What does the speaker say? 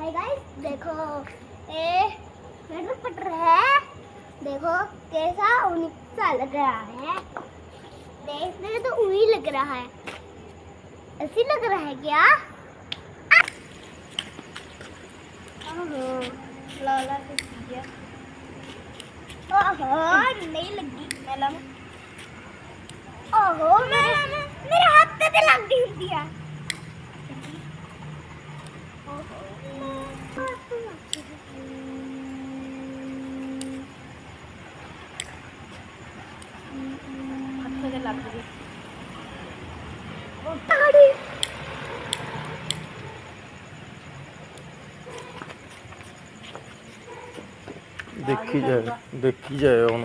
Hi guys, देखो ये metro cutter है। देखो कैसा यूनिक सा लग रहा है। देखने में तो उही लग रहा है। ऐसी लग रहा है क्या? ओहो, लाला किस दिया? ओहो, नहीं लगी मेला में। ओहो, मेरे हाथ पे लग गई दिया। ਹੱਥ ਤੇ ਲੱਗ ਗਈ। देखी जाए ਹੁਣ